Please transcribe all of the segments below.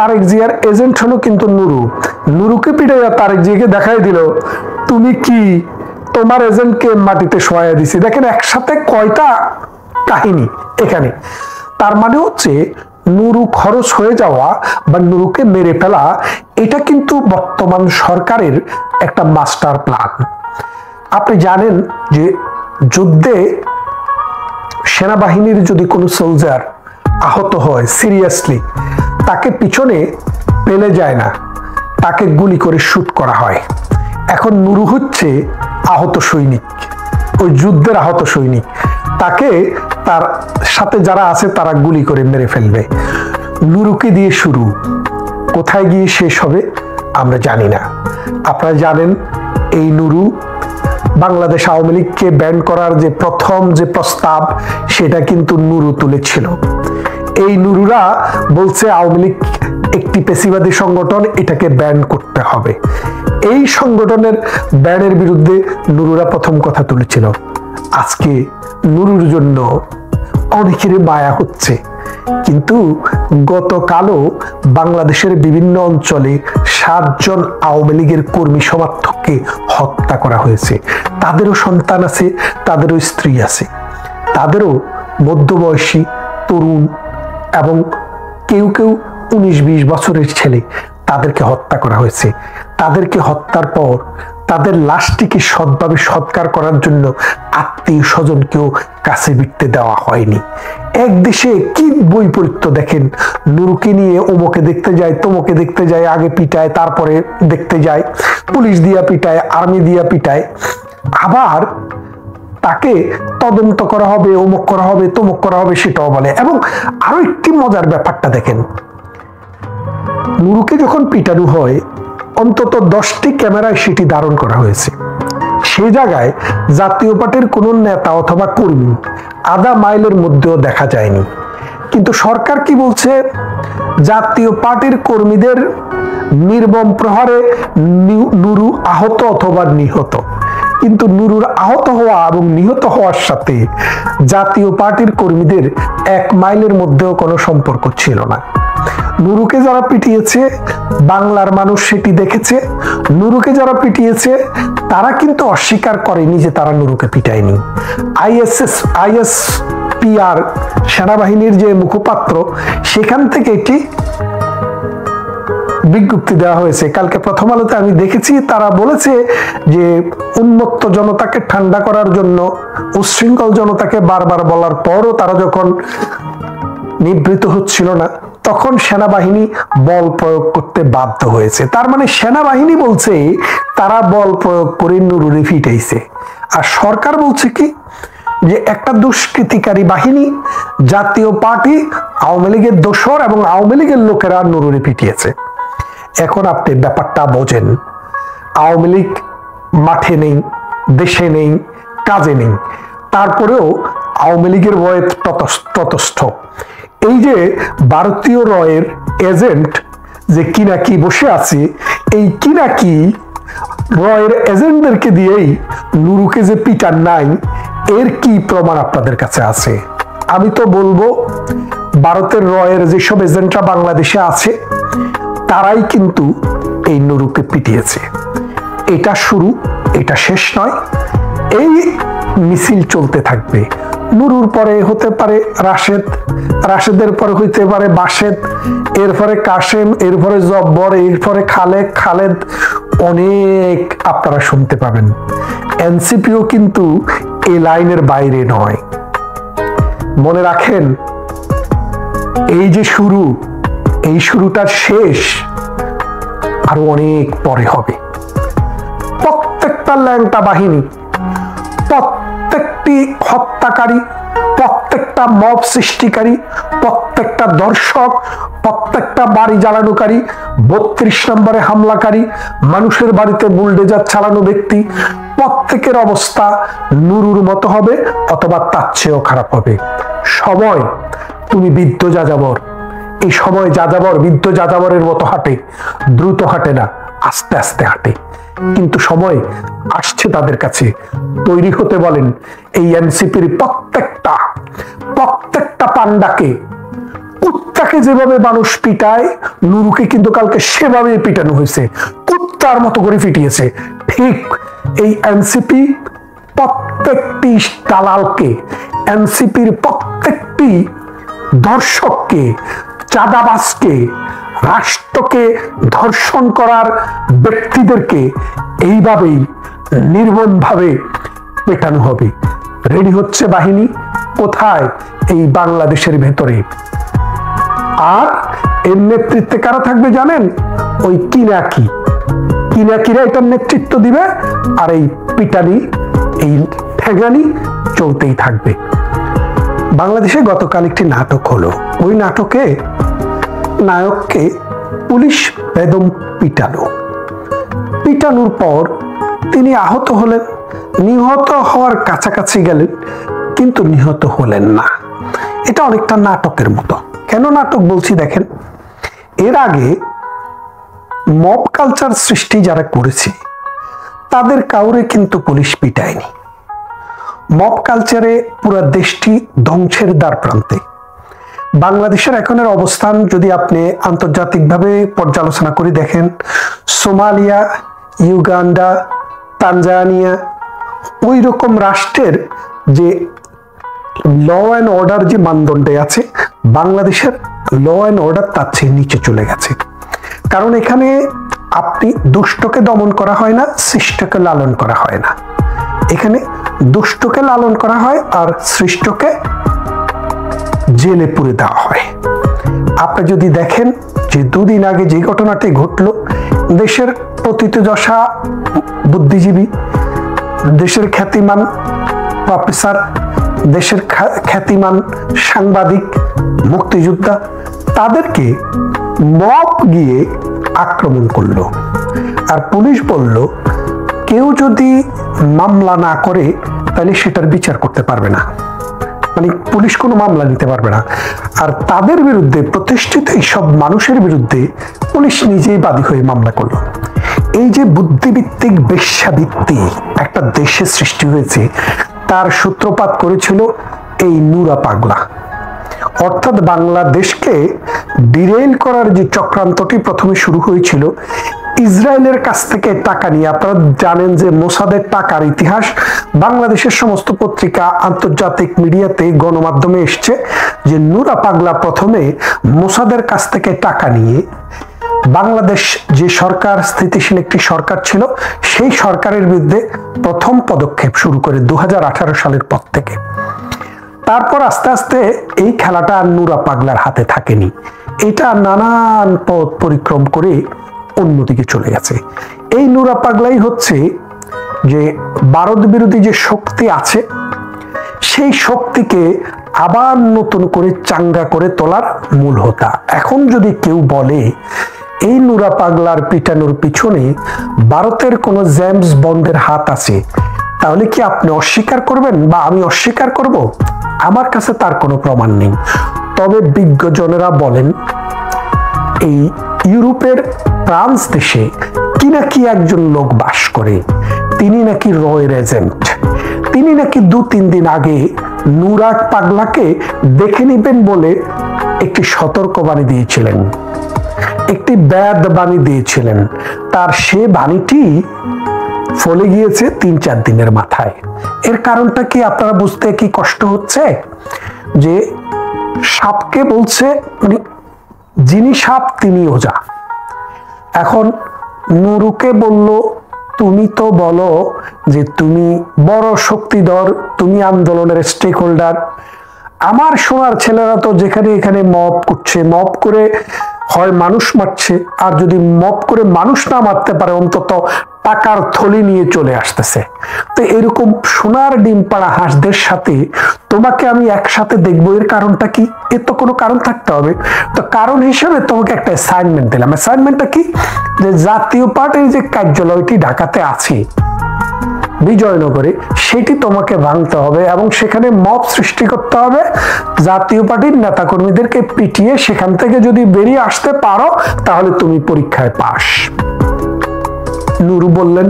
তারেক জিয়ার এজেন্ট হলো কিন্তু নুরু। নুরুকে পিটাইয়া তারেক জিয়াকে দেখাই দিল, তুমি কি তোমার এজেন্টকে মাটিতে শোয়া দিছি। দেখেন একসাথে কয়টা কাহিনী এখানে। তার মানে হচ্ছে নুরু খরচ হয়ে যাওয়া বা নুরুকে মেরে ফেলা, এটা কিন্তু বর্তমান সরকারের একটা মাস্টার প্ল্যান। আপনি জানেন যে যুদ্ধে সেনাবাহিনীর যদি কোনো সোলজার আহত হয় সিরিয়াসলি, তাকে পিছনে পেলে যায় না, তাকে গুলি করে শুট করা হয়। এখন নুরু হচ্ছে আহত সৈনিক, ওই যুদ্ধের আহত সৈনিক, তাকে তার সাথে যারা আছে তারা গুলি করে মেরে ফেলবে। নুরুকে দিয়ে শুরু, কোথায় গিয়ে শেষ হবে আমরা জানি না। আপনারা জানেন এই নুরু বাংলাদেশ আওয়ামী লীগকে ব্যান করার যে প্রথম যে প্রস্তাব, সেটা কিন্তু নুরু তুলেছিল। এই নুরুরা বলছে আওয়ামী লীগ একটি পেশিবাদী সংগঠন, এটাকে ব্যান করতে হবে। এই সংগঠনের ব্যানের বিরুদ্ধে নুরুরা প্রথম কথা তুলেছিল। আজকে নুরুর জন্য অনেকেরই মায়া হচ্ছে, কিন্তু গতকালও বাংলাদেশের বিভিন্ন অঞ্চলে 7 জন আওয়ামী লীগের কর্মী সমর্থককে হত্যা করা হয়েছে। তাদেরও সন্তান আছে, তাদেরও স্ত্রী আছে, তাদেরও মধ্যবয়সী তরুণ এবং কেউ কেউ 19-20 বছরের ছেলে, তাদেরকে হত্যা করা হয়েছে। তাদেরকে হত্যার পর তাদের লাশটিকে সৎভাবে সৎকার করার জন্য আত্মীয় স্বজনকেও কাছে বিটতে দেওয়া হয়নি। এক দেশে কি বৈপরীত্য দেখেন, নুরুকে নিয়ে ওমকে দেখতে যায়, তোমকে দেখতে যায়, আগে পিটায়, তারপরে দেখতে যায়, পুলিশ দিয়া পিটায়, আর্মি দিয়া পিটায়, আবার তাকে তদন্ত করা হবে, অমুক করা হবে, তমুক করা হবে, সেটাও বলে। এবং আরো একটি মজার ব্যাপারটা দেখেন, নুরুকে যখন পিটানো হয় অন্তত 10টি ক্যামেরায় সেটি ধারণ করা হয়েছে। সেই জায়গায় জাতীয় পার্টির কোন নেতা অথবা কর্মী আধা মাইলের মধ্যেও দেখা যায়নি। কিন্তু সরকার কি বলছে, জাতীয় পার্টির কর্মীদের নির্মম প্রহারে নুরু আহত অথবা নিহত। কিন্তু নুরুর আহত হওয়া এবং নিহত হওয়ার সাথে জাতীয় পার্টির কর্মীদের 1 মাইলের মধ্যেও কোনো সম্পর্ক ছিল না। নুরুকে যারা পিটিয়েছে বাংলার মানুষ সেটি দেখেছে। নুরুকে যারা পিটিয়েছে তারা কিন্তু অস্বীকার করেনি যে তারা নুরুকে পিটায়নি। আইএসপিআর সেনাবাহিনীর যে মুখপাত্র, সেখান থেকে একটি বিজ্ঞপ্তি দেওয়া হয়েছে। কালকে প্রথম আলোতে আমি দেখেছি, তারা বলেছে যে উন্মত্ত জনতাকে ঠান্ডা করার জন্য, উচ্ছৃঙ্খল জনতাকে বারবার বলার পরও তারা যখন নিবৃত হচ্ছিল না, তখন সেনাবাহিনী বল প্রয়োগ করতে বাধ্য হয়েছে। তার মানে সেনাবাহিনী বলছে তারা বল প্রয়োগ করে নুরুরে পিটাইছে, আর সরকার বলছে কি যে একটা দুষ্কৃতিকারী বাহিনী, জাতীয় পার্টি, আওয়ামী লীগের দোসর এবং আওয়ামী লীগের লোকেরা নুরুরে পিটিয়েছে। এখন আপনি ব্যাপারটা বোঝেন, আওয়ামী লীগ মাঠে নেই, দেশে নেই, কাজে নেই, তারপরেও আওয়ামী লীগের ভয়ে ততস্থ। এই যে ভারতীয় রয়ের এজেন্ট যে কিনাকি বসে আছে, এই কিনাকি রয়ের এজেন্টদেরকে দিয়েই নুরুকে যে পিটার নাই, এর কি প্রমাণ আপনাদের কাছে আছে? আমি তো বলবো ভারতের রয়ের যেসব এজেন্টরা বাংলাদেশে আছে তারাই কিন্তু এই নুরুকে পিটিয়েছে। এটা শুরু, এটা শেষ নয়, এই মিছিল চলতে থাকবে। নুরুর পরে হতে পারে রাশেদ, রাশেদের পরে হইতে পারে বাসেদ, এরপরে কাশেম, এরপরে জব্বর, এরপরে খালেদ, অনেক আপনারা শুনতে পাবেন। এনসিপিও কিন্তু এই লাইনের বাইরে নয়। মনে রাখেন, এই যে শুরু, এই শুরুটার শেষ আরো অনেক পরে হবে। প্রত্যেকটা ল্যাংটা বাহিনী, প্রত্যেকটি হত্যাকারী, প্রত্যেকটা মব সৃষ্টিকারী, প্রত্যেকটা দর্শক, প্রত্যেকটা বাড়ি জ্বালানোকারী, 32 নম্বরে হামলাকারী, মানুষের বাড়িতে বুলডোজার চালানো ব্যক্তি, প্রত্যেকের অবস্থা নুরুর মতো হবে অথবা তার চেয়েও খারাপ হবে। সময় তুমি বৃদ্ধ যাযাবর, এই সময় যাযাবর বৃদ্ধ যাযাবরের মতো হাঁটে, দ্রুত হাঁটে না, আস্তে আস্তে হাঁটে। কিন্তু সময় আসছে তাদের কাছে, তৈরি হতে বলেন। এই এনসিপির প্রত্যেকটা পান্ডাকে কুত্তাকে যেভাবে মানুষ পিটায়, নুরুকে কিন্তু কালকে সেভাবে পিটানো হয়েছে, কুত্তার মতো করে পিটিয়েছে। ঠিক এই এনসিপি প্রত্যেকটি দালালকে, এনসিপির প্রত্যেকটি ধর্ষককে, চাঁদাবাজকে, রাষ্ট্রকে ধর্ষণ করার ব্যক্তিদেরকে এইভাবেই নির্মমভাবে পেটানো হবে। রেডি হচ্ছে বাহিনী, কোথায়? এই বাংলাদেশের ভেতরে। আর এর নেতৃত্বে কারা থাকবে জানেন? ওই কিনাকিরা এটার নেতৃত্ব দিবে, আর এই পিটানি, এই ঠেঙানি চলতেই থাকবে। বাংলাদেশে গতকাল একটি নাটক হলো, ওই নাটকে নায়ককে পুলিশ বেদম পিটানোর পর তিনি আহত হলেন, নিহত হওয়ার কাছাকাছি গেলেন, কিন্তু নিহত হলেন না। এটা অনেকটা নাটকের মতো। কেন নাটক বলছি দেখেন, এর আগে মব কালচার সৃষ্টি যারা করেছে তাদের কাউরে কিন্তু পুলিশ পিটায়নি। মব কালচারে পুরো দেশটি ধ্বংসের দ্বার প্রান্তে। বাংলাদেশের এখনের অবস্থান যদি আপনি আন্তর্জাতিকভাবে পর্যালোচনা করে দেখেন, সোমালিয়া, ইউগান্ডা, তানজানিয়া, ওই রকম রাষ্ট্রের যে ল অ্যান্ড অর্ডার যে মানদণ্ডে আছে, বাংলাদেশের ল অ্যান্ড অর্ডার তার চেয়ে নিচে চলে গেছে। কারণ এখানে আপনি দুষ্টকে দমন করা হয় না, সৃষ্টকে লালন করা হয় না। এখানে দুষ্টকে লালন করা হয় আর সৃষ্টকে জেলে পুরে দেওয়া হয়। আপনি যদি দেখেন যে দুদিন আগে যে ঘটনাটি ঘটল, দেশের প্রথিতযশা বুদ্ধিজীবী, দেশের খ্যাতিমান প্রফেসর, দেশের খ্যাতিমান সাংবাদিক, মুক্তিযোদ্ধা, তাদেরকে মব গিয়ে আক্রমণ করলো। আর পুলিশ বলল কেউ যদি মামলা না করে তাহলে সেটার বিচার করতে পারবে না, মানে পুলিশ কোনো মামলা নিতে পারবে না। আর তাদের বিরুদ্ধে, প্রতিষ্ঠিত এইসব মানুষের বিরুদ্ধে পুলিশ নিজেই বাদী হয়ে মামলা করলো। এই যে বুদ্ধিভিত্তিক বেশ্যাবৃত্তি একটা দেশে সৃষ্টি হয়েছে, তার সূত্রপাত করেছিল এই নুরা পাগলা। অর্থাৎ বাংলাদেশকে ডিরেইল করার যে চক্রান্তটি প্রথমে শুরু হয়েছিল ইসরায়েলের কাছ থেকে টাকা নিয়ে। আপনারা জানেন যে মোসাদের টাকার ইতিহাস বাংলাদেশের সমস্ত পত্রিকা, আন্তর্জাতিক মিডিয়াতে, গণমাধ্যমে এসছে যে নুরা পাগলা প্রথমে মোসাদের কাছ থেকে টাকা নিয়ে বাংলাদেশ যে সরকার, স্থিতিশীল একটি সরকার ছিল, সেই সরকারের বিরুদ্ধে প্রথম পদক্ষেপ শুরু করে 2018 সালের পর থেকে। তারপর আস্তে আস্তে এই খেলাটা আর নুরা পাগলার হাতে থাকেনি, এটা নানান পথ পরিক্রম করে অন্যদিকে চলে গেছে। এই নুরা পাগলাই হচ্ছে যে ভারত বিরোধী যে শক্তি আছে, সেই শক্তিকে আবার নতুন করে চাঙ্গা করে তোলার মূল হোতা। এখন যদি কেউ বলে এই নুরা পাগলার পিটানোর পিছনে ভারতের কোনো জেমস বন্ডের হাত আছে, তাহলে কি আপনি অস্বীকার করবেন বা আমি অস্বীকার করব? আমার কাছে তার কোনো প্রমাণ নেই। তবে বিজ্ঞজনেরা বলেন এই ইউরোপের ফ্রান্স দেশে কি নাকি একজন লোক বাস করে, তিনি নাকি রয়ের এজেন্ট। তিনি নাকি 2-3 দিন আগে নুরা পাগলাকে দেখে নেবেন বলে একটি সতর্কবাণী দিয়েছিলেন, একটি ব্যাড বাণী দিয়েছিলেন। তার সে বাণীটি ফলে গিয়েছে 3-4 দিনের মাথায়। এর কারণটা কি আপনারা বুঝতে কি কষ্ট হচ্ছে? যে সাপকে বলছে, মানে যিনি সাপ তিনি ওজা। এখন নুরুকে বলল তুমি তো বলো যে তুমি বড় শক্তিধর, তুমি আন্দোলনের স্টেক হোল্ডার। আমার সোনার ছেলেরা তো যেখানে এখানে মব করছে, মব করে হয় মানুষ মারছে, আর যদি মব করে মানুষ না মারতে পারে অন্তত টাকার থলি নিয়ে চলে আসতেছে। তো এরকম সোনার ডিম পাড়া হাঁসদের সাথে তোমাকে আমি একসাথে দেখবো, এর কারণটা কি? এর তো কোনো কারণ থাকতে হবে। তো কারণ হিসেবে তোমাকে একটা অ্যাসাইনমেন্ট দিলাম। অ্যাসাইনমেন্টটা কি? যে জাতীয় পার্টির যে কার্যালয়টি ঢাকাতে আছে বিজয়নগরে, সেটি তোমাকে ভাঙতে হবে এবং সেখানে মব সৃষ্টি করতে হবে। জাতীয় পার্টির নেতাকর্মীদেরকে পিটিয়ে সেখান থেকে যদি বেরিয়ে আসতে পারো তাহলে তুমি পরীক্ষায় পাস। নুরু বললেন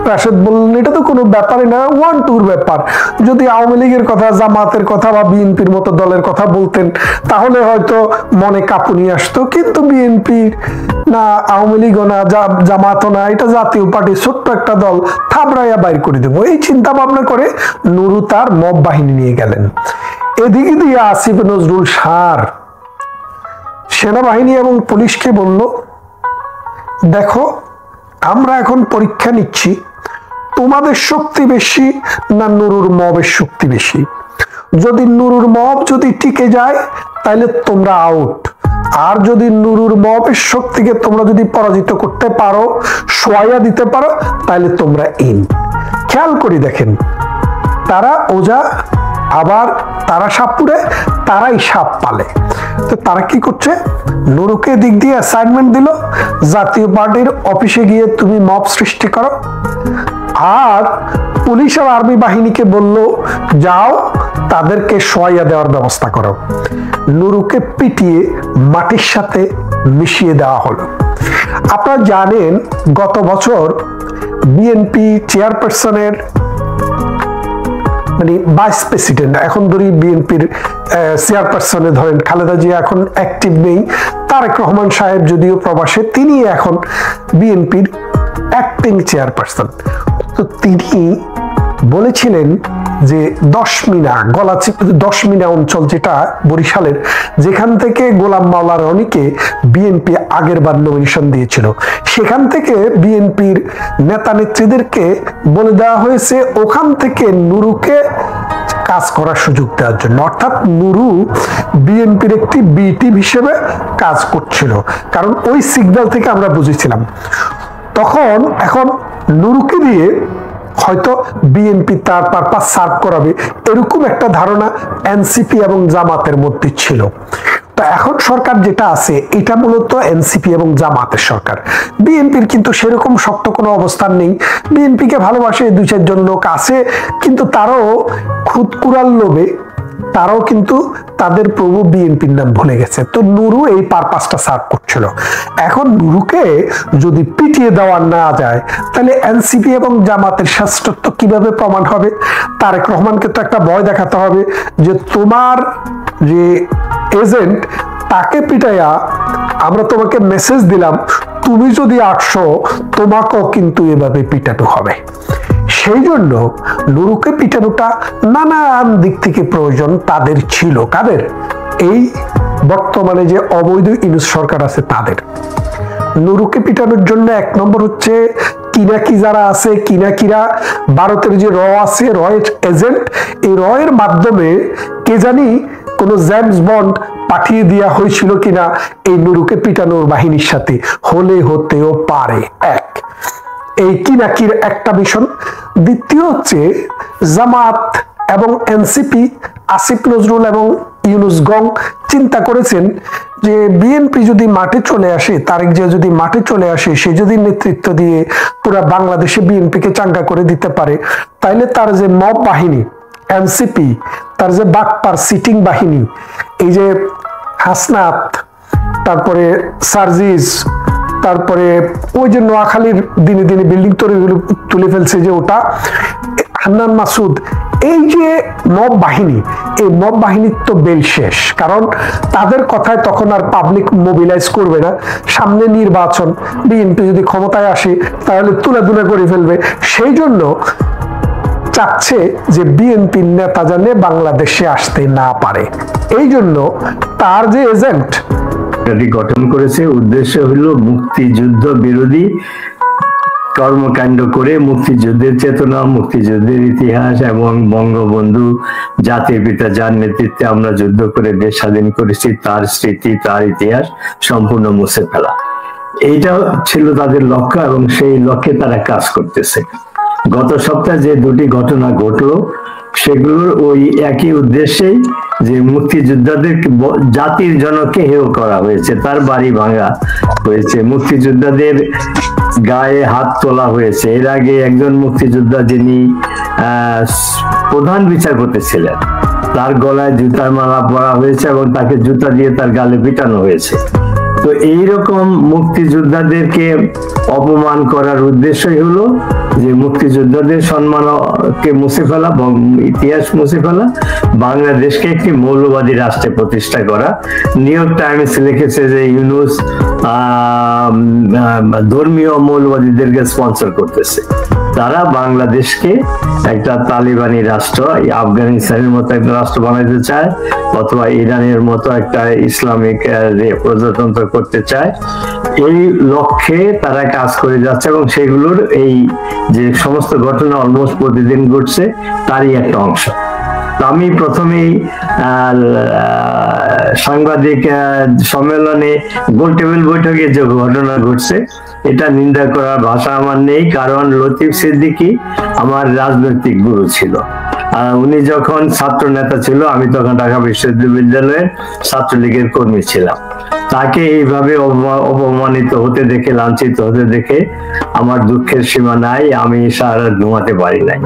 রাশেদ বললেন এটা তো কোনো ব্যাপারই না, 1-2 ব্যাপার। যদি আওয়ামী লীগের কথা, জামাতের কথা বা বিএনপির মতো দলের কথা বলতেন তাহলে হয়তো মনে কাঁপুনি আসতো, কিন্তু বিএনপি না, আওয়ামী লীগও না, জামাতও না, এটা জাতীয় পার্টি, ছোট্ট একটা দল, থাবড়াইয়া বাইর করে দেবো, এই চিন্তা ভাবনা করে নুরু তার মব বাহিনী নিয়ে গেলেন। এদিকে দিয়ে আসিফ নজরুল সার সেনাবাহিনী এবং পুলিশকে বলল, দেখো আমরা এখন পরীক্ষা নিচ্ছি তোমাদের শক্তি বেশি না নুরুর মবের শক্তি বেশি। যদি নুরুর মব যদি টিকে যায় তাহলে তোমরা আউট, আর যদি নুরুর মবের শক্তিকে তোমরা যদি পরাজিত করতে পারো, সোয়া দিতে পারো, তাহলে তোমরা ইন। খেয়াল করে দেখেন, তারা ওজা আবার তারা সাপ পুড়ে, তারাই সাপ পালে। তো তারা কি করছে, নুরুকে দিক দিয়ে অ্যাসাইনমেন্ট দিল, জাতীয় পার্টির অফিসে গিয়ে তুমি মব সৃষ্টি করো, আর পুলিশ আর আর্মি বাহিনীকে বলল যাও তাদেরকে সোয়া দেওয়ার ব্যবস্থা করো। নুরুকে পিটিয়ে মাটির সাথে মিশিয়ে দেওয়া হলো। আপনারা জানেন গত বছর বিএনপি চেয়ারপারসনের মানে ভাইস প্রেসিডেন্ট, এখন ধরি বিএনপির চেয়ারপারসনে ধরেন খালেদা জিয়া এখন অ্যাক্টিভ নেই, তারেক রহমান সাহেব যদিও প্রবাসে, তিনি এখন বিএনপির অ্যাক্টিং চেয়ারপারসন। তো তিনি বলেছিলেন যে 10 মিনা অঞ্চল, যেটা বরিশালের, যেখান থেকে গোলাম মাওলা রনিকে বিএনপি আগের বার নমিনেশন দিয়েছিল, সেখান থেকে বিএনপির নেতা নেত্রীদেরকে বলে দেওয়া হয়েছে ওখান থেকে নুরুকে কাজ করার সুযোগ দেওয়ার জন্য। অর্থাৎ নুরু বিএনপির একটি বি টিম হিসেবে কাজ করছিল, কারণ ওই সিগন্যাল থেকে আমরা বুঝেছিলাম। তখন এখন নুরুকে দিয়ে হয়তো বিএনপি তার পারপাস সার্ভ করাবে, এরকম একটা ধারণা এনসিপি এবং জামাতের মধ্যে ছিল। তো এখন সরকার যেটা আছে এটা মূলত এনসিপি এবং জামাতের সরকার। বিএনপির কিন্তু সেরকম শক্ত কোনো অবস্থান নেই, বিএনপিকে ভালোবাসে 2-4 জন লোক আছে, কিন্তু তারাও খুদকুড়ার লোভে তারাও কিন্তু তাদের প্রভু বিএনপির নাম ভুলে গেছে। তো নুরু এই পারপাসটা সার্ভ করছিল। এখন নুরুকে যদি পিটিয়ে দেওয়া না যায় তাহলে এনসিপি এবং জামাতের শ্রেষ্ঠত্ব কিভাবে প্রমাণ হবে? তারেক রহমানকে তো একটা ভয় দেখাতে হবে যে তোমার যে এজেন্ট তাকে পিটাইয়া আমরা তোমাকে মেসেজ দিলাম, তুমি যদি 800 তোমাকেও কিন্তু এভাবে পিটানো হবে। সেই জন্য নুরুকে পিটানোটা নানান দিক থেকে প্রয়োজন তাদের ছিল। কাদের? এই বর্তমানে যে অবৈধ ইউনূস সরকার আছে তাদের। নুরুকে পিটানোর জন্য 1 নম্বর হচ্ছে কিনাকি যারা আছে, কিনাকিরা ভারতের যে র আছে, রয়ের এজেন্ট, এই রয়ের মাধ্যমে কে জানি কোনো জেমস বন্ড পাঠিয়ে দেওয়া হয়েছিল কিনা এই নুরুকে পিটানোর বাহিনীর সাথে, হলে হতেও পারে। এই কিনাকির একটা মিশন। দ্বিতীয় হচ্ছে জামাত এবং এনসিপি, আসিফ নজরুল এবং ইউনূস গং চিন্তা করেছেন যে বিএনপি যদি মাঠে চলে আসে, তারেক জিয়া যদি মাঠে চলে আসে, সে যদি নেতৃত্ব দিয়ে পুরা বাংলাদেশে বিএনপিকে চাঙ্গা করে দিতে পারে, তাইলে তার যে মব বাহিনী এনসিপি, তার যে বাটপার সিটিং বাহিনী, এই যে হাসনাত, তারপরে সার্জিস, তারপরে ওই যে নোয়াখালীর দিনে দিনে বিল্ডিং তুলে ফেলছে যে ওটা, হান্নান মাসুদ, এই যে মব বাহিনী, এই মব বাহিনীর তো বেল শেষ। কারণ তাদের কথায় তখন আর পাবলিক মোবিলাইজ করবে না। সামনে নির্বাচন, বিএনপি যদি ক্ষমতায় আসে তাহলে তুলাধুলা করে ফেলবে। সেই জন্য চাচ্ছে যে বিএনপির নেতা জানে বাংলাদেশে আসতে না পারে। এই জন্য তার যে এজেন্ট গঠন করেছে, উদ্দেশ্য হলো মুক্তিযুদ্ধ বিরোধী কর্মকাণ্ড করে মুক্তিযুদ্ধের চেতনা, মুক্তিযুদ্ধের ইতিহাস এবং বঙ্গবন্ধু জাতির পিতা যার নেতৃত্বে আমরা যুদ্ধ করে দেশ স্বাধীন করেছি তার স্মৃতি, তার ইতিহাস সম্পূর্ণ মুছে ফেলা, এইটা ছিল তাদের লক্ষ্য এবং সেই লক্ষ্যে তারা কাজ করতেছে। গত সপ্তাহে যে 2টি ঘটনা ঘটলো সেগুলোর ওই একই উদ্দেশ্যেই, যে মুক্তিযোদ্ধাদের জাতির জনকে হেয় করা হয়েছে, তার বাড়ি ভাঙা হয়েছে, মুক্তিযোদ্ধাদের গায়ে হাত তোলা হয়েছে। এর আগে একজন মুক্তিযোদ্ধা যিনি প্রধান বিচারপতি ছিলেন, তার গলায় জুতার মালা পরা হয়েছে এবং তাকে জুতা দিয়ে তার গালে পিটানো হয়েছে। তো এইরকম মুক্তিযোদ্ধাদেরকে অপমান করার উদ্দেশ্যই হলো যে মুক্তিযোদ্ধাদের সম্মানকে মুছে ফেলা, ইতিহাস মুছে ফেলা, বাংলাদেশকে একটি মৌলবাদী রাষ্ট্রে প্রতিষ্ঠা করা। নিউ ইয়র্ক টাইমস লিখেছে যে ইউনূস ধর্মীয় মৌলবাদীদেরকে স্পন্সর করতেছে। তারা বাংলাদেশকে একটা তালিবানি রাষ্ট্র, আফগানিস্তানের মতো একটা রাষ্ট্র বানাইতে চায়, অথবা ইরানের মতো একটা ইসলামিক প্রজাতন্ত্র করতে চায়। এই লক্ষ্যে তারা কাজ করে যাচ্ছে এবং সেগুলোর এই যে সমস্ত ঘটনা অলমোস্ট প্রতিদিন ঘটছে তারই একটা অংশ। আমি প্রথমেই সাংবাদিক সম্মেলনে গোল টেবিল বৈঠকে যে ঘটনা ঘটছে এটা নিন্দা করার ভাষা আমার নেই, কারণ লতিফ সিদ্দিকী আমার রাজনৈতিক গুরু ছিল। উনি যখন ছাত্র নেতা ছিল, আমি তখন ঢাকা বিশ্ববিদ্যালয়ের ছাত্রলীগের কর্মী ছিলাম। তাকে এইভাবে অপমানিত হতে দেখে, লাঞ্ছিত হতে দেখে আমার দুঃখের সীমা নাই, আমি সারা রাত ঘুমাতে পারি নাই।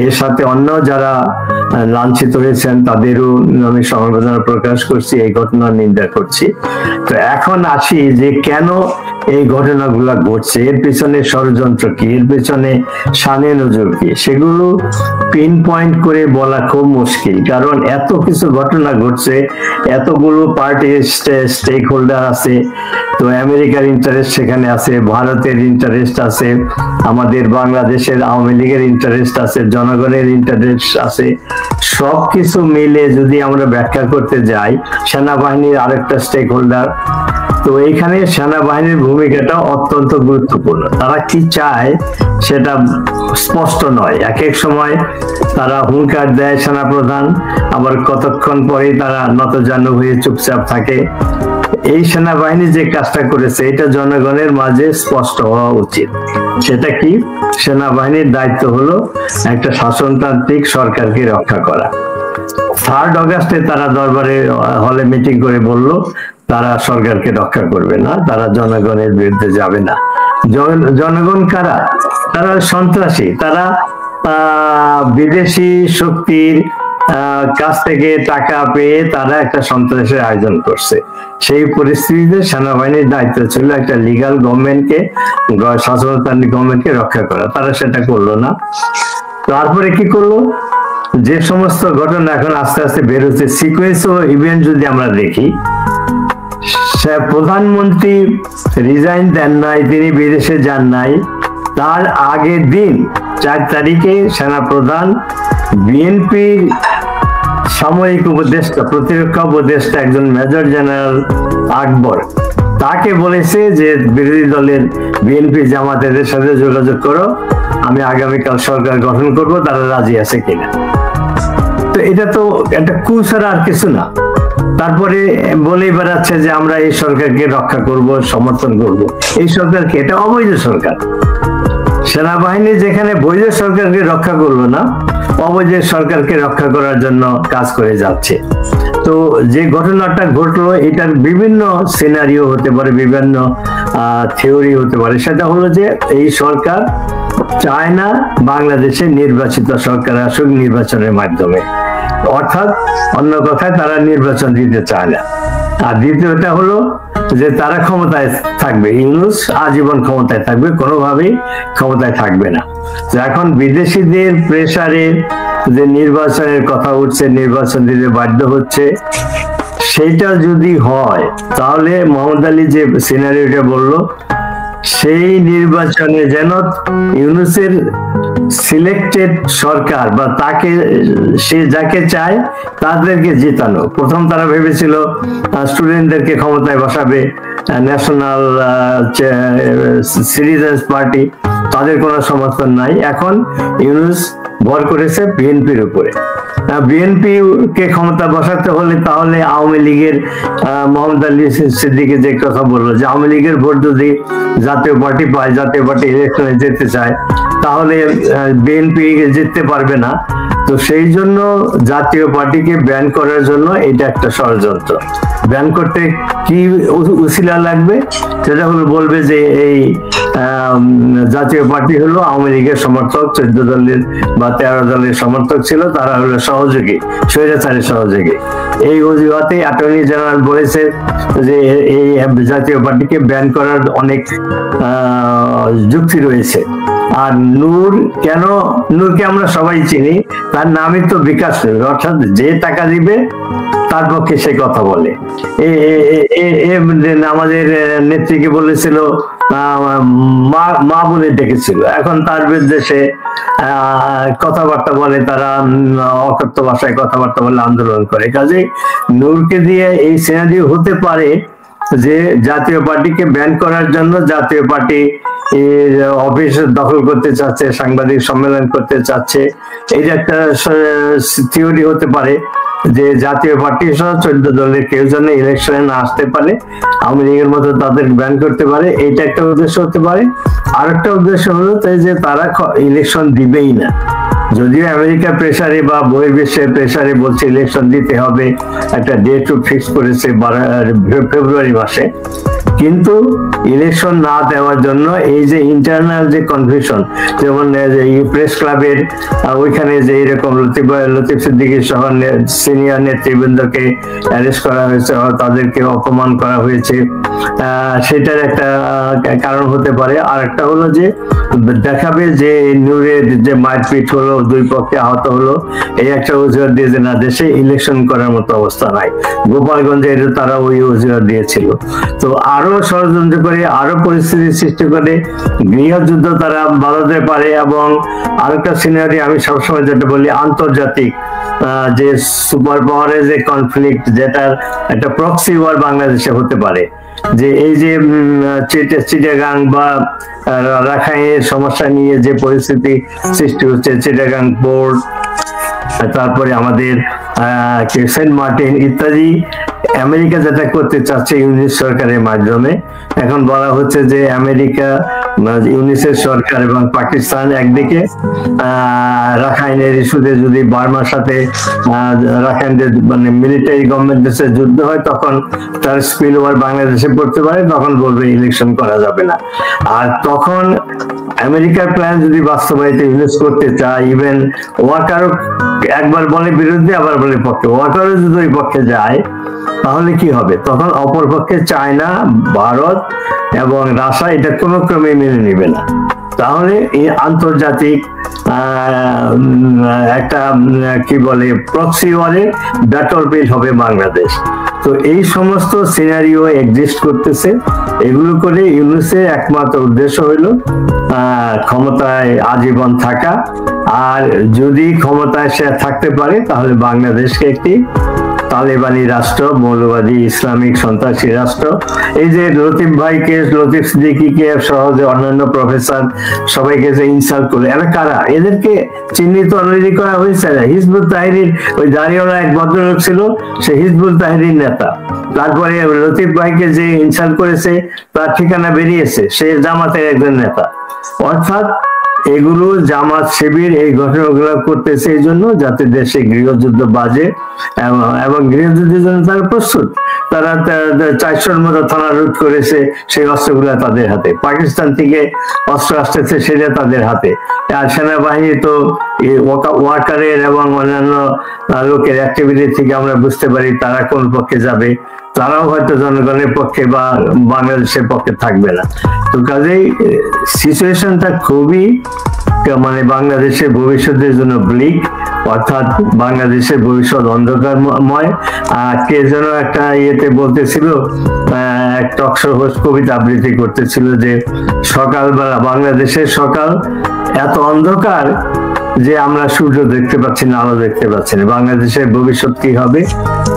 এর সাথে অন্য যারা লাঞ্ছিত হয়েছেন তাদেরও আমি সমবেদনা প্রকাশ করছি, এই ঘটনার নিন্দা করছি। তো এখন আসি যে কেন এই ঘটনাগুলা ঘটছে, এর পিছনে ষড়যন্ত্র কি, এর পিছনে শানে নজর কি, সেগুলো পিন পয়েন্ট করে বলা খুব মুশকিল। কারণ এত কিছু ঘটনা ঘটছে, এতগুলো পার্টি স্টেক হোল্ডার আছে। তো আমেরিকার ইন্টারেস্ট সেখানে আছে, ভারতের ইন্টারেস্ট আছে, আমাদের বাংলাদেশের আওয়ামী লীগের ইন্টারেস্ট আছে, জনগণের ইন্টারেস্ট আছে। সবকিছু মিলে যদি আমরা ব্যাখ্যা করতে যাই, সেনাবাহিনীর আরেকটা স্টেক হোল্ডার। তো এইখানে সেনাবাহিনীর ভূমিকাটা অত্যন্ত গুরুত্বপূর্ণ। তারা কি চায় সেটা স্পষ্ট নয়। এক এক সময় তারা হুঙ্কার দেয় সেনাপ্রধান, আবার কতক্ষণ পরে তারা নতজানু হয়ে চুপচাপ থাকে। এই সেনাবাহিনী যে কাজটা করেছে এটা জনগণের মাঝে স্পষ্ট হওয়া উচিত। সেটা কি? সেনাবাহিনীর দায়িত্ব হলো একটা শাসনতান্ত্রিক সরকারকে রক্ষা করা। 3 অগাস্টে তারা দরবারে হলে মিটিং করে বলল তারা সরকারকে রক্ষা করবে না, তারা জনগণের বিরুদ্ধে যাবে না। জনগণ কারা? তারা সন্ত্রাসী, তারা বিদেশি শক্তির কাছ থেকে টাকা পেয়ে তারা একটা সন্ত্রাসের আয়োজন করছে। সেই পরিস্থিতিতে সেনাবাহিনীর দায়িত্ব ছিল একটা লিগাল গভর্নমেন্টকে, শাসনতান্ত্রিক গভর্নমেন্টকে রক্ষা করা। তারা সেটা করলো না। তারপরে কি করলো? যে সমস্ত ঘটনা এখন আস্তে আস্তে বের হচ্ছে, সিকোয়েন্স ও ইভেন্ট যদি আমরা দেখি, প্রধানমন্ত্রী রিজাইন দেন নাই, তিনি বিদেশে যান নাই। তার আগের দিন 4 তারিখে সেনাপ্রধান বিএনপির সামরিক উপদেষ্টা, প্রতিরক্ষা উপদেষ্টা একজন মেজর জেনারেল আকবর, তাকে বলেছে যে বিরোধী দলের বিএনপি জামাতের সাথে যোগাযোগ করো, আমি আগামীকাল সরকার গঠন করব, তারা রাজি আছে কিনা। তো এটা তো একটা কু ছাড়া আর কিছু না। তারপরে বলেই বেড়াচ্ছে যে আমরা এই সরকারকে রক্ষা করব, সমর্থন করব। এই সরকারকে, এটা অবৈধ সরকার। সেনাবাহিনী যেখানে বৈধ সরকারকে রক্ষা করলো না, অবৈধ সরকারকে রক্ষা করার জন্য কাজ করে যাচ্ছে। তো যে ঘটনাটা ঘটলো এটার বিভিন্ন সিনারিও হতে পারে, বিভিন্ন থিওরি হতে পারে। সেটা হলো যে এই সরকার চায় না বাংলাদেশে নির্বাচিত সরকার আসুক নির্বাচনের মাধ্যমে, অর্থাৎ অন্য কথায় তারা নির্বাচন দিতে চায় না। আর দ্বিতীয়টা হলো যে তারা ক্ষমতায় থাকবে, ইউনূস আজীবন ক্ষমতায় থাকবে, কোনোভাবেই ক্ষমতায় থাকবে না। এখন বিদেশিদের প্রেসারে যে নির্বাচনের কথা উঠছে, নির্বাচন দিতে বাধ্য হচ্ছে, সেইটা যদি হয় তাহলে মোহাম্মদ আলী যে সিনারিওটা বললো, সেই নির্বাচনে যেন ইউনূসের সিলেক্টেড সরকার বা তাকে, সে যাকে চায় তাদেরকে জেতানো। প্রথম তারা ভেবেছিল স্টুডেন্টদেরকে ক্ষমতায় বসাবে, ন্যাশনাল সিটিজেন্স পার্টি, তাদের কোনো সমর্থন নাই। এখন ইউনূস ভর করেছে বিএনপির উপরে। বিএনপি কে ক্ষমতা বসাতে হলে তাহলে আওয়ামী লীগের মোহাম্মদ আলী সিদ্দিকী যে কথা বললো যে আওয়ামী লীগের ভোট যদি জাতীয় পার্টি পায়, জাতীয় পার্টি ইলেকশনে যেতে চায়, তাহলে বিএনপি জিততে পারবে না। তো সেই জন্য জাতীয় পার্টিকে ব্যান করার জন্য এটা একটা ষড়যন্ত্র। ব্যান করতে কি উসিলা লাগবে, সেটা হলো বলবে যে এই জাতীয় পার্টি হলো আওয়ামী লীগের সমর্থক, 14 দলের বা 13 দলের সমর্থক ছিল, তারা হলো সহযোগী, স্বৈরাচারী সহযোগী। এই অজুহাতে অ্যাটর্নি জেনারেল বলেছে যে এই জাতীয় পার্টিকে ব্যান করার অনেক যুক্তি রয়েছে। আর নূর, কেন নূরকে আমরা সবাই চিনি, তার নামই তো বিকাশ, অর্থাৎ যে টাকা দিবে তার পক্ষে সে কথা বলে। আমাদের নেত্রীকে বলেছিল মা বলে ডেকেছিল, এখন তার বিরুদ্ধে সে কথাবার্তা বলে, তারা অকথ্য ভাষায় কথাবার্তা বলে আন্দোলন করে। কাজে নূরকে দিয়ে এই সিনারিও হতে পারে যে জাতীয় পার্টিকে ব্যান করার জন্য জাতীয় পার্টি অফিস দখল করতে চাচ্ছে, সাংবাদিক সম্মেলন করতে চাচ্ছে। এটা একটা থিওরি হতে পারে যে জাতীয় পার্টি সহ 14 দলের কেউ যেন ইলেকশনে না আসতে পারে, আওয়ামী লীগের মতো তাদের ব্যান করতে পারে, এটা একটা উদ্দেশ্য হতে পারে। আর একটা উদ্দেশ্য হলো তাই যে তারা ইলেকশন দিবেই না। যদিও আমেরিকার প্রেসারে বা বহির্বিশ্বের প্রেসারে বলছে ইলেকশন দিতে হবে, একটা ডেট ফিক্স করেছে ফেব্রুয়ারি মাসে, কিন্তু ইলেকশন না দেওয়ার জন্য এই যে ইন্টারনাল যে কনফিউশন, যেমন প্রেস ক্লাবের ওইখানে যে এরকম লতিফ সিদ্দিকী সহ সিনিয়র নেতৃবৃন্দকে অ্যারেস্ট করা হয়েছে, তাদেরকে অপমান করা হয়েছে, সেটার একটা কারণ হতে পারে। আর একটা হলো যে দেখাবে যে নূরের যে মারপিট হলো, দুই পক্ষে আহত হলো, এই একটা অজুহাত দিয়ে যে না, দেশে ইলেকশন করার মতো অবস্থা নাই। গোপালগঞ্জে তারা ওই অজুহাত দিয়েছিল। তো আরো ষড়যন্ত্র করে, আরো পরিস্থিতি সৃষ্টি করে গৃহযুদ্ধ তারা বাড়াতে পারে। এবং আরেকটা সিনারি আমি সবসময় যেটা বলি, আন্তর্জাতিক যে সুপার পাওয়ারের যে কনফ্লিক্ট, যেটার একটা প্রক্সি ওয়ার বাংলাদেশে হতে পারে। যে এই যে চিটাগাং বা রাখাইনের সমস্যা নিয়ে যে পরিস্থিতি সৃষ্টি হচ্ছে, চিটাগাং পোর্ট, তারপরে আমাদের সেন্ট মার্টিন ইত্যাদি, আমেরিকা যেটা করতে চাচ্ছে ইউনিস সরকারের মাধ্যমে, এখন বলা হচ্ছে যে আমেরিকা, ইউনিসের সরকার এবং পাকিস্তান একদিকে রাখাইনের ইস্যুতে যদি বার্মার সাথে রাখাইনদের মানে মিলিটারি গভর্নমেন্টের সাথে যুদ্ধ হয়, তখন তার স্পিল ওভার বাংলাদেশে পড়তে পারে, তখন বলবে ইলেকশন করা যাবে না। আর তখন আমেরিকার প্ল্যান যদি বাস্তবায়িত ইউনিস করতে চায়, ইভেন ওয়াকারও একবার বলে বিরুদ্ধে, আবার বলে পক্ষে, ওয়াকারও যদি ওই পক্ষে যায়, তাহলে কি হবে? তখন অপরপক্ষে চায়না, ভারত এবং রাশিয়া এটা কোনো ক্রমে মেনে নেবে না। তাহলে এই আন্তর্জাতিক একটা কি বলে প্রক্সি ওয়ারের ব্যাটল ফিল্ড হবে বাংলাদেশ। তো এই সমস্ত সিনারিও এক্সিস্ট করতেছে। এগুলো করে ইউনুসের একমাত্র উদ্দেশ্য হইল ক্ষমতায় আজীবন থাকা। আর যদি ক্ষমতায় সে থাকতে পারে, তাহলে বাংলাদেশকে একটি তালেবানি রাষ্ট্র, মৌলবাদী ইসলামিক সন্ত্রাসী রাষ্ট্র। এই যে লতিফ ভাইকে, লতিফ সিদ্দিকীকে সহজে অন্যান্য প্রফেসর সবাইকে যে ইনসাল্ট করে, এরা কারা? এদেরকে চিহ্নিত অলরেডি করা হয়েছে। হিজবুত তাহরির ওই দাঁড়িয়েওয়ালা এক ভদ্রলোক ছিল, সে হিজবুত তাহরির নেতা। তারপরে লতিফ ভাইকে যে ইনসাল্ট করেছে, তার ঠিকানা বেরিয়েছে, সে জামাতের একজন নেতা। অর্থাৎ এগুলো জামাত শিবির এই ঘটনাগুলো করতেছে এই জন্য যাতে দেশে গৃহযুদ্ধ বাজে, এবং গৃহযুদ্ধের জন্য তারা প্রস্তুত। তারা 400-র মতো থানা লুট করেছে, সেই অস্ত্রগুলো তাদের হাতে। পাকিস্তান থেকে অস্ত্র আসতেছে, সেটা তাদের হাতে। আর সেনাবাহিনী তো ওয়াকারের এবং অন্যান্য লোকের অ্যাক্টিভিটি থেকে আমরা বুঝতে পারি তারা কোন পক্ষে যাবে। তারাও হয়তো জনগণের পক্ষে বা বাংলাদেশের পক্ষে থাকবে না। তো কাজেই সিচুয়েশনটা খুবই মানে বাংলাদেশের ভবিষ্যতের জন্য ব্লিক, অর্থাৎ বাংলাদেশের ভবিষ্যৎ অন্ধকারময়। কে যেন একটা ইয়েতে বলতেছিল, এক টকশো হোস্ট কবিতা আবৃত্তি করতেছিল যে সকালবেলা বাংলাদেশের সকাল এত অন্ধকার যে আমরা সূর্য দেখতে পাচ্ছি না, আলো দেখতে পাচ্ছি না। বাংলাদেশের ভবিষ্যৎ কি হবে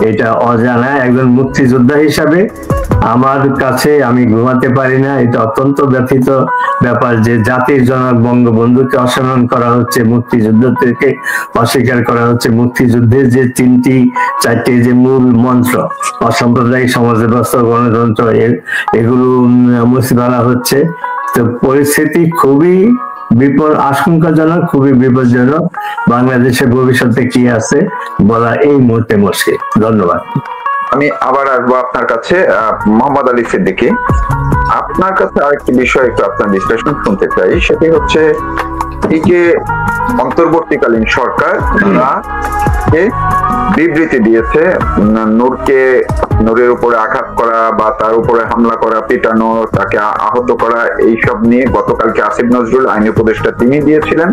এটা অজানা। একজন মুক্তিযোদ্ধা হিসাবে আমার কাছে আমি ঘুমাতে পারি না। এটা অত্যন্ত ব্যথিত ব্যাপার যে জাতির জনক বঙ্গবন্ধুকে অসম্মান করা হচ্ছে, মুক্তিযুদ্ধকে অস্বীকার করা হচ্ছে। মুক্তিযুদ্ধের যে 3-4টি যে মূল মন্ত্র, অসাম্প্রদায়িক সমাজ ব্যবস্থা, গণতন্ত্র, এগুলো মুছে ফেলা হচ্ছে। তো পরিস্থিতি খুবই আশঙ্কাজনক, খুবই বিপজ্জনক। বাংলাদেশের ভবিষ্যতে কি আছে বলা এই মুহূর্তে মুশকিল। ধন্যবাদ। আমি আবার আসবো আপনার কাছে, মোহাম্মদ আলী সিদ্দিকী। আপনার কাছে আরেকটি বিষয় একটু আপনার বিশ্লেষণ শুনতে চাই, সেটি হচ্ছে এই যে অন্তর্বর্তীকালীন সরকার তারা বিবৃতি দিয়েছে নূরের উপরে আঘাত করা বা তার উপরে হামলা করা, পিটানো, তাকে আহত করা, এইসব নিয়ে গতকালকে আসিফ নজরুল আইন উপদেষ্টা তিনি দিয়েছিলেন,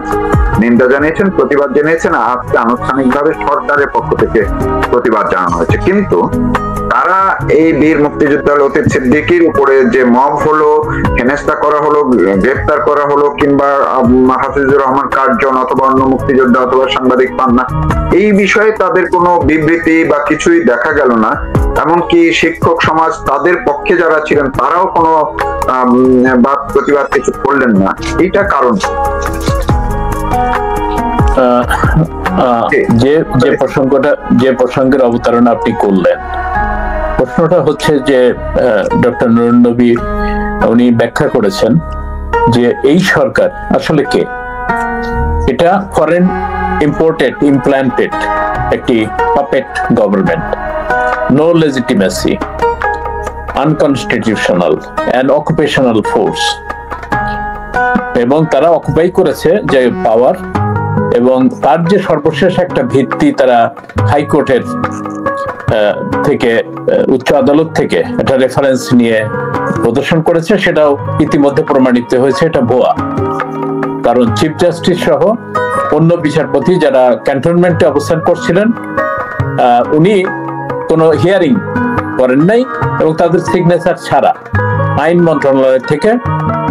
নিন্দা জানিয়েছেন, প্রতিবাদ জানিয়েছেন। আজকে আনুষ্ঠানিকভাবে সরকারের পক্ষ থেকে প্রতিবাদ জানানো হয়েছে। কিন্তু তারা এই বীর মুক্তিযোদ্ধা লতিফ সিদ্দিকীর উপরে যে মব হলো, হেনস্থা করা হলো, গ্রেফতার করা হলো, কিংবা হাফিজুর রহমান কার্জন অথবা অন্য মুক্তিযোদ্ধা অথবা সাংবাদিক পান্না, এই বিষয়ে তাদের কোনো বিবৃতি বা কিছুই দেখা গেল না। এমনকি শিক্ষক সমাজ তাদের পক্ষে যারা ছিলেন তারাও কোনো প্রতিবাদ কিছু করলেন না। এইটা কারণ যে প্রসঙ্গের অবতারণা আপনি করলেন, প্রশ্নটা হচ্ছে যে ডক্টর নুরুন নবী উনি ব্যাখ্যা করেছেন যে এই সরকার আসলে কে। এটা ফরেন ইম্পোর্টেড ইমপ্ল্যান্টেড একটি puppet government, no legitimacy, unconstitutional and occupational force, এবং তারা অকুপাই করেছে যে পাওয়ার, এবং তার যে সর্বশেষ একটা ভিত্তি তারা হাইকোর্টের থেকে, উচ্চ আদালত থেকে একটা রেফারেন্স নিয়ে প্রদর্শন করেছে, সেটাও ইতিমধ্যে প্রমাণিত হয়েছে এটা ভুয়া। কারণ চিফ জাস্টিস সহ অন্য বিচারপতি যারা ক্যান্টনমেন্টে অবস্থান করছিলেন উনি কোনো হিয়ারিং করেন নাই, এবং তাদের সিগনেচার ছাড়া আইন মন্ত্রণালয় থেকে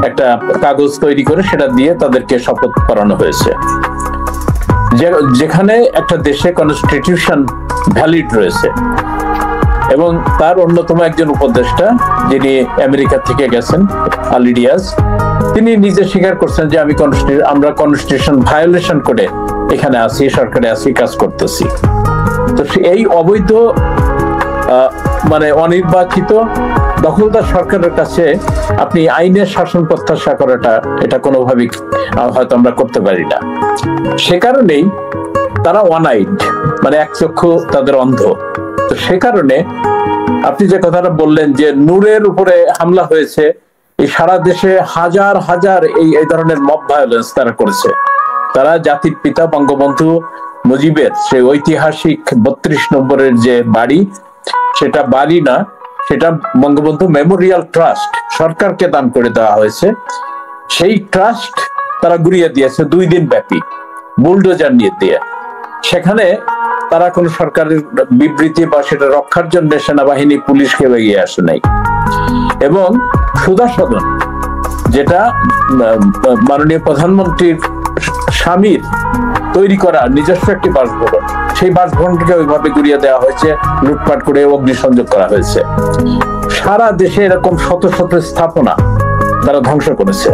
একটা কাগজ তৈরি করে সেটা দিয়ে তাদেরকে শপথ করানো হয়েছে। যেখানে একটা দেশে কনস্টিটিউশন ভ্যালিড রয়েছে, এবং তার অন্যতম একজন উপদেষ্টা যিনি আমেরিকা থেকে গেছেন, আলী ডিয়াজ, তিনি নিজে স্বীকার করছেন যে আমরা কনস্টিটিউশন ভায়োলেশন করে এখানে আসি, সরকারে আসি, কাজ করতেছি। তো এই অবৈধ মানে অনির্বাচিত দখলদার সরকারের কাছে আপনি আইনের শাসন প্রত্যাশা করাটা এটা কোনোভাবেই হয়তো আমরা করতে পারি না। সে কারণেই তারা ওয়ান আইড, মানে এক চক্ষু তাদের অন্ধ। তো সে কারণে আপনি যে কথাটা বললেন যে নূরের উপরে হামলা হয়েছে, এই সারা দেশে হাজার হাজার এই ধরনের মব ভায়োলেন্স তারা করেছে। তারা জাতির পিতা বঙ্গবন্ধু মুজিবের সেই ঐতিহাসিক 32 নম্বরের যে বাড়ি, সেটা বাড়ি না, সেটা বঙ্গবন্ধু মেমোরিয়াল ট্রাস্ট সরকারকে দান করে দেওয়া হয়েছে। সেই ট্রাস্ট তারা গুড়িয়ে দিয়েছে 2 দিন ব্যাপী বুলডোজার নিয়ে দিয়ে। সেখানে তারা কোন সরকারের বিবৃতি বা সেটা রক্ষার জন্য সেনাবাহিনী পুলিশকে এগিয়ে আসে নাই। এবং সুধা সদন, যেটা মাননীয় প্রধানমন্ত্রীর স্বামীর তৈরি করা নিজস্ব একটি বাসভবন, সেই বাসভবনকে ওইভাবে গুড়িয়ে দেওয়া হয়েছে, লুটপাট করে অগ্নিসংযোগ করা হয়েছে। সারা দেশে এরকম শত শত স্থাপনা তারা ধ্বংস করেছে।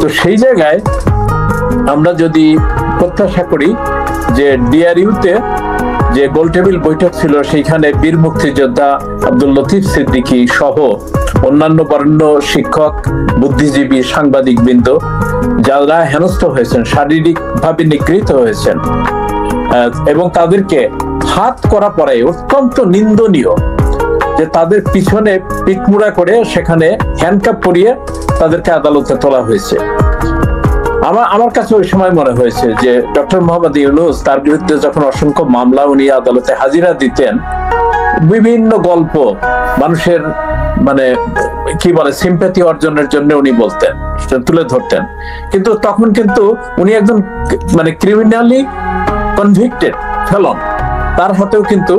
তো সেই জায়গায় আমরা যদি প্রত্যাশা করি যে ডিআরইউতে যে গোলটেবিল বৈঠক ছিল, সেইখানে বীর মুক্তিযোদ্ধা আব্দুল লতিফ সিদ্দিকী সহ অন্যান্য বরেণ্য শিক্ষক, বুদ্ধিজীবী, সাংবাদিক বৃন্দ যারা হেনস্থ হয়েছেন, শারীরিক ভাবে নিগৃহীত হয়েছেন, এবং তাদেরকে হাত করা পরে অত্যন্ত নিন্দনীয় যে তাদের পিছনে পিঠমুড়া করে সেখানে হ্যান্ডকাপ পরিয়ে তাদেরকে আদালতে তোলা হয়েছে। আমার কাছে ওই সময় মনে হয়েছে যে ডক্টর মোহাম্মদ ইউনূস, তার বিরুদ্ধে যখন অসংখ্য মামলা উনি আদালতে হাজিরা দিতেন, বিভিন্ন গল্প মানুষের মানে কি বলে সিম্প্যাথি অর্জনের জন্য উনি বলতেন, তুলে ধরতেন। কিন্তু তখন কিন্তু উনি একজন মানে ক্রিমিনালি কনভিক্টেড ফেলন, তার হাতেও কিন্তু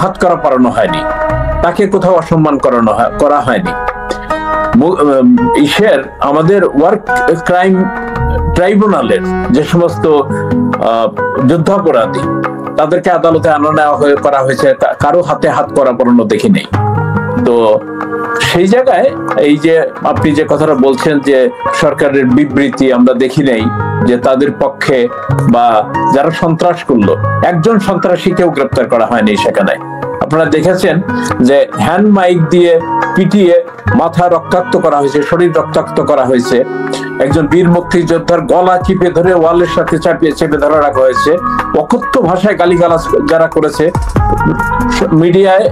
হাত করা পড়ানো হয়নি, তাকে কোথাও অসম্মান করা হয়নি। আমাদের ওয়ার্ক ক্রাইম ট্রাইব্যুনালের যে সমস্ত যুদ্ধাপরাধী তাদেরকে আদালতে আনা নেওয়া করা হয়েছে, কারো হাতে হাত করা পড়ানো দেখি নেই। তো সেই জায়গায় এই যে আপনি যে কথাটা বলছেন যে সরকারের বিবৃতি আমরা দেখি নেই, যে তাদের পক্ষে বা যারা সন্ত্রাস করলো, একজন সন্ত্রাসীকেও গ্রেপ্তার করা হয়নি সেখানে, আপনারা দেখেছেন যে হ্যান্ড মাইক দিয়ে পিটিয়ে মাথা রক্তাক্ত করা হয়েছে, শরীর রক্তাক্ত করা হয়েছে, একজন বীর মুক্তিযোদ্ধার গলা চিপে ধরে ওয়ালের সাথে চেপে ধরে রাখা হয়েছে, অকথ্য ভাষায় গালিগালাজ যারা করেছে, মিডিয়ায়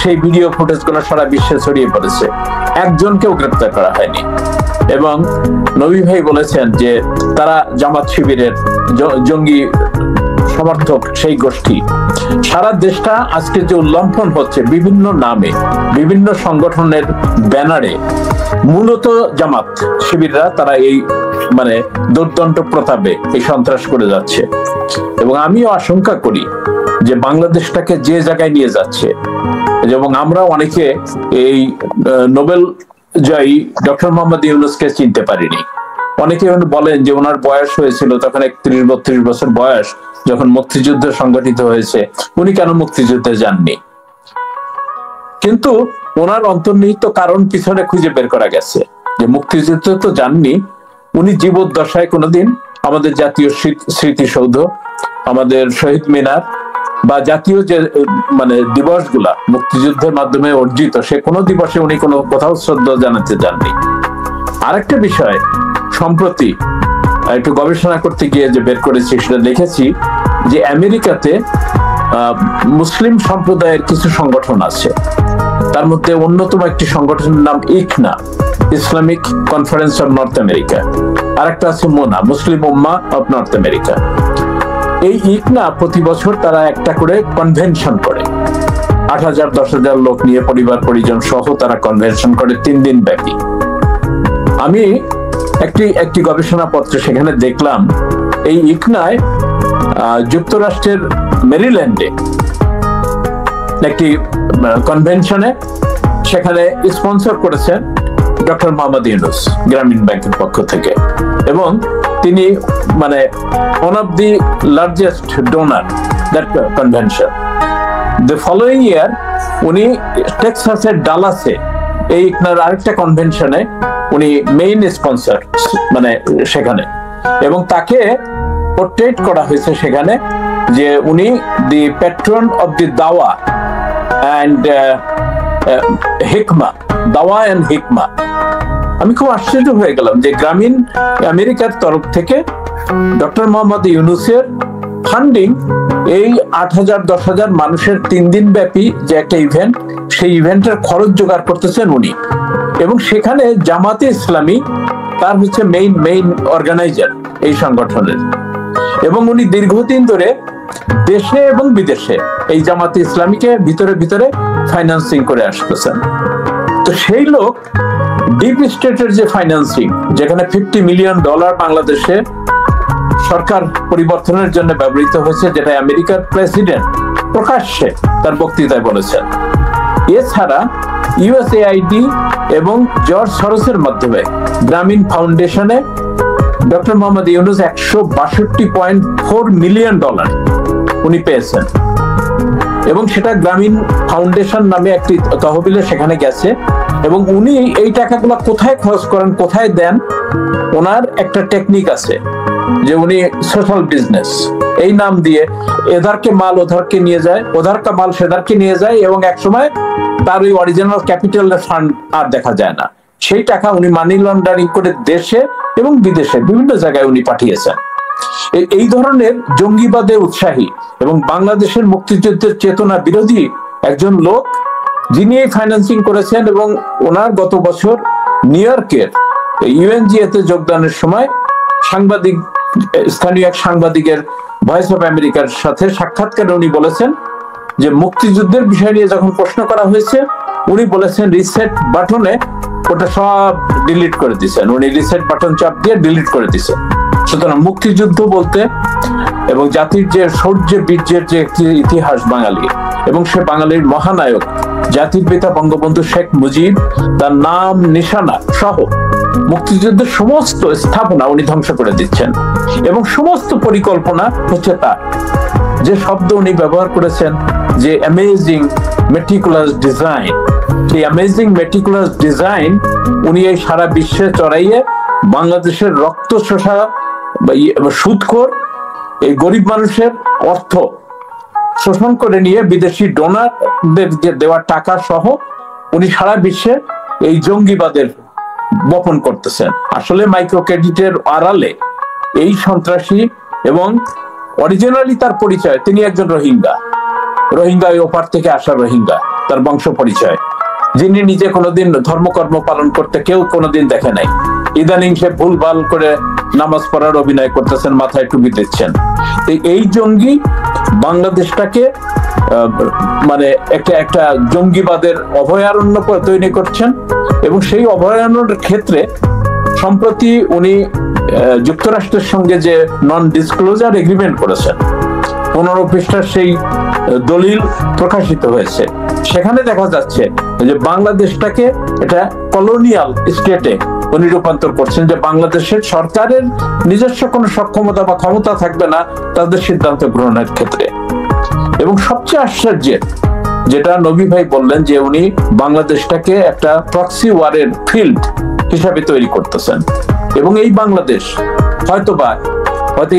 সেই ভিডিও ফুটেজ গুলো সারা বিশ্বে ছড়িয়ে পড়েছে, একজনকেও গ্রেপ্তার করা হয়নি। এবং নবী ভাই বলেছেন যে তারা জামাত শিবিরের জঙ্গি সমর্থক সেই গোষ্ঠী। সারা দেশটা আজকে যে উল্লম্ফন হচ্ছে বিভিন্ন নামে, বিভিন্ন সংগঠনের ব্যানারে, মূলত জামাত শিবিররা তারা এই মানে দুর্দণ্ড প্রতাপে এই সন্ত্রাস করে যাচ্ছে। এবং আমিও আশঙ্কা করি যে বাংলাদেশটাকে যে জায়গায় নিয়ে যাচ্ছে, এবং আমরা অনেকে এই নোবেল জয়ী ডক্টর মোহাম্মদ ইউনূসকে চিনতে পারিনি। অনেকে বলেন যে ওনার বয়স হয়েছিল তখন 31-32 বছর বয়স, যখন মুক্তিযুদ্ধ সংগঠিত হয়েছে, উনি কেন মুক্তিযুদ্ধে যাননি? কিন্তু ওনার অন্তর্নিহিত কারণ পিছনে খুঁজে বের করা গেছে যে মুক্তিযুদ্ধে তো যাননি, উনি জীবদ্দশায় কোনোদিন আমাদের জাতীয় স্মৃতিসৌধ, আমাদের শহীদ মিনার বা জাতীয় যে মানে দিবসগুলা মুক্তিযুদ্ধের মাধ্যমে অর্জিত, সে কোনো দিবসে উনি কোনো কোথাও শ্রদ্ধা জানাতে যাননি। আরেকটা বিষয় সম্প্রতি একটু গবেষণা করতে গিয়ে যে বের করেছি, সেটা দেখেছি যে আমেরিকাতে মুসলিম সম্প্রদায়ের কিছু সংগঠন আছে, তার মধ্যে অন্যতম একটি সংগঠনের নাম ICNA, Islamic conference of North America, আর একটা আছে মোনা, মুসলিম উম্মাহ অফ নর্থ আমেরিকা। এই ইকনা প্রতি বছর তারা একটা করে কনভেনশন করে, 8,000-10,000 লোক নিয়ে পরিবার পরিজন সহ তারা কনভেনশন করে 3 দিন ব্যাপী। আমি একটি গবেষণা পত্রে সেখানে দেখলাম এই ইকনায় যুক্তরাষ্ট্রের মেরিল্যান্ডে একটি কনভেনশনে সেখানে স্পন্সর করেছেন ডক্টর মোহাম্মদ ইউনূস গ্রামীণ ব্যাংকের পক্ষ থেকে, এবং তিনি মানে one of the largest donor that convention. The following year উনি টেক্সাসের ডালাসে এই ইকনার আরেকটা কনভেনশনে উনি মেইন স্পন্সর মানে সেখানে, এবং তাকে পোর্ট্রেট করা হয়েছে সেখানে যে উনি দি প্যাট্রন অফ দি দাওয়া অ্যান্ড হিকমা, দাওয়া অ্যান্ড হিকমা। আমি খুব আশ্চর্য হয়ে গেলাম যে গ্রামীণ আমেরিকার তরফ থেকে ডক্টর মোহাম্মদ ইউনূসের ফান্ডিং এই 8,000-10,000 মানুষের 3 দিন ব্যাপী যে একটা ইভেন্ট, সেই ইভেন্টের খরচ জোগাড় করতেছেন উনি, এবং সেখানে জামাতে ইসলামী তার হচ্ছে মেইন অর্গানাইজার এই সংগঠনের, এবং উনি দীর্ঘদিন ধরে দেশে এবং বিদেশে এই জামাতে ইসলামীকে ভিতরে ফাইন্যান্সিং করে আসতেছেন। তো সেই লোক ডিপ স্টেটের যে ফাইন্যান্সিং, যেখানে $50 মিলিয়ন বাংলাদেশে সরকার পরিবর্তনের জন্য ব্যবহৃত হয়েছে, যেটা আমেরিকার প্রেসিডেন্ট প্রকাশ্যে তার বক্তৃতায় বলেছেন। এছাড়া ইউএসএআইডি এবং জর্জ সরোসের মাধ্যমে গ্রামীণ ফাউন্ডেশনে ডক্টর মোহাম্মদ ইউনূস $162.4 মিলিয়ন উনি পেয়েছেন, এবং সেটা গ্রামীণ ফাউন্ডেশন নামে একটি তহবিলে সেখানে গেছে। এবং উনি এই টাকাগুলো কোথায় খরচ করেন, কোথায় দেন, ওনার একটা টেকনিক আছে যে উনি সোশ্যাল বিজনেস এই নাম দিয়ে এধারকে মাল ওধারকে নিয়ে যায়, ওধারকা মাল সেধারকে নিয়ে যায়, এবং একসময় তার ওই অরিজিনাল ক্যাপিটালের ফান্ড আর দেখা যায় না। সেই টাকা উনি মানি লন্ডারিং করে দেশে এবং বিদেশে বিভিন্ন জায়গায় উনি পাঠিয়েছেন। এই ধরনের জঙ্গিবাদে উৎসাহী এবং বাংলাদেশের মুক্তিযুদ্ধের চেতনা বিরোধী একজন লোক, যিনি এই ফাইন্যান্সিং করেছেন, এবং ওনার গত বছর নিউ ইয়র্কের ইউএনজিএতে যোগদানের সময় স্থানীয় এক সাংবাদিকের ভয়েস অফ আমেরিকার সাথে সাক্ষাৎকারে উনি বলেছেন যে মুক্তিযুদ্ধের বিষয় নিয়ে যখন প্রশ্ন করা হয়েছে, উনি বলেছেন রিসেট বাটনে ওটা সব ডিলিট করে দিয়েছেন, উনি রিসেট বাটন চাপ দিয়ে ডিলিট করে দিয়েছেন। সুতরাং মুক্তিযুদ্ধ বলতে এবং জাতির যে শৌর্য বীর্যের যে একটি ইতিহাস বাঙালি, এবং সে বাঙালির মহানায়ক জাতির পিতা বঙ্গবন্ধু শেখ মুজিব, তার নাম নিশানা সহ মুক্তিযুদ্ধের সমস্ত স্থাপনা উনি ধ্বংস করে দিচ্ছেন, এবং সমস্ত পরিকল্পনা হচ্ছে তার। যে শব্দ উনি ব্যবহার করেছেন যে অ্যামেজিং মেটিকুলাস ডিজাইন, সেই অ্যামেজিং মেটিকুলাস ডিজাইন উনি এই সারা বিশ্বে চড়াইয়ে বাংলাদেশের রক্ত শোষা সুদখোর এই গরিব মানুষের অর্থ শোষণ করে নিয়ে বিদেশি ডোনারদের যে দেওয়া টাকা সহ উনি সারা বিশ্বে এই জঙ্গিবাদের বপন করতেছেন। আসলে মাইক্রো ক্রেডিটের আড়ালে এই সন্ত্রাসী, এবং অরিজিনালি তার পরিচয় তিনি একজন রোহিঙ্গা ওই ওপার থেকে আসা রোহিঙ্গা, তার বংশ পরিচয়, যিনি নিজে কোনোদিন ধর্মকর্ম পালন করতে কেউ কোনোদিন দেখে নাই। ইদানিং সে ভুলভাল করে নামাজ পড়ার অভিনয় করতেছেন, মাথায় টুপি দিচ্ছেন। এই জঙ্গি বাংলাদেশটাকে মানে একটা জঙ্গিবাদের অভয়ারণ্য তৈরি করছেন, এবং সেই অভয়ারণ্যের ক্ষেত্রে সম্প্রতি উনি যুক্তরাষ্ট্রের সঙ্গে যে নন ডিসক্লোজার এগ্রিমেন্ট করেছেন, 15 পৃষ্ঠার সেই দলিল প্রকাশিত হয়েছে। সেখানে দেখা যাচ্ছে যে বাংলাদেশটাকে এটা কলোনিয়াল স্টেটে উনি রূপান্তর করছেন, যে বাংলাদেশের সরকারের নিজস্ব কোনো সক্ষমতা বা ক্ষমতা থাকবে না তাদের সিদ্ধান্ত গ্রহণের ক্ষেত্রে। এবং সবচেয়ে আশ্চর্যের যেটা নবী ভাই বললেন, যে উনি বাংলাদেশটাকে একটা প্রক্সি ওয়ারের ফিল্ড হিসাবে তৈরি করতেছেন, এবং এই বাংলাদেশ হয়তো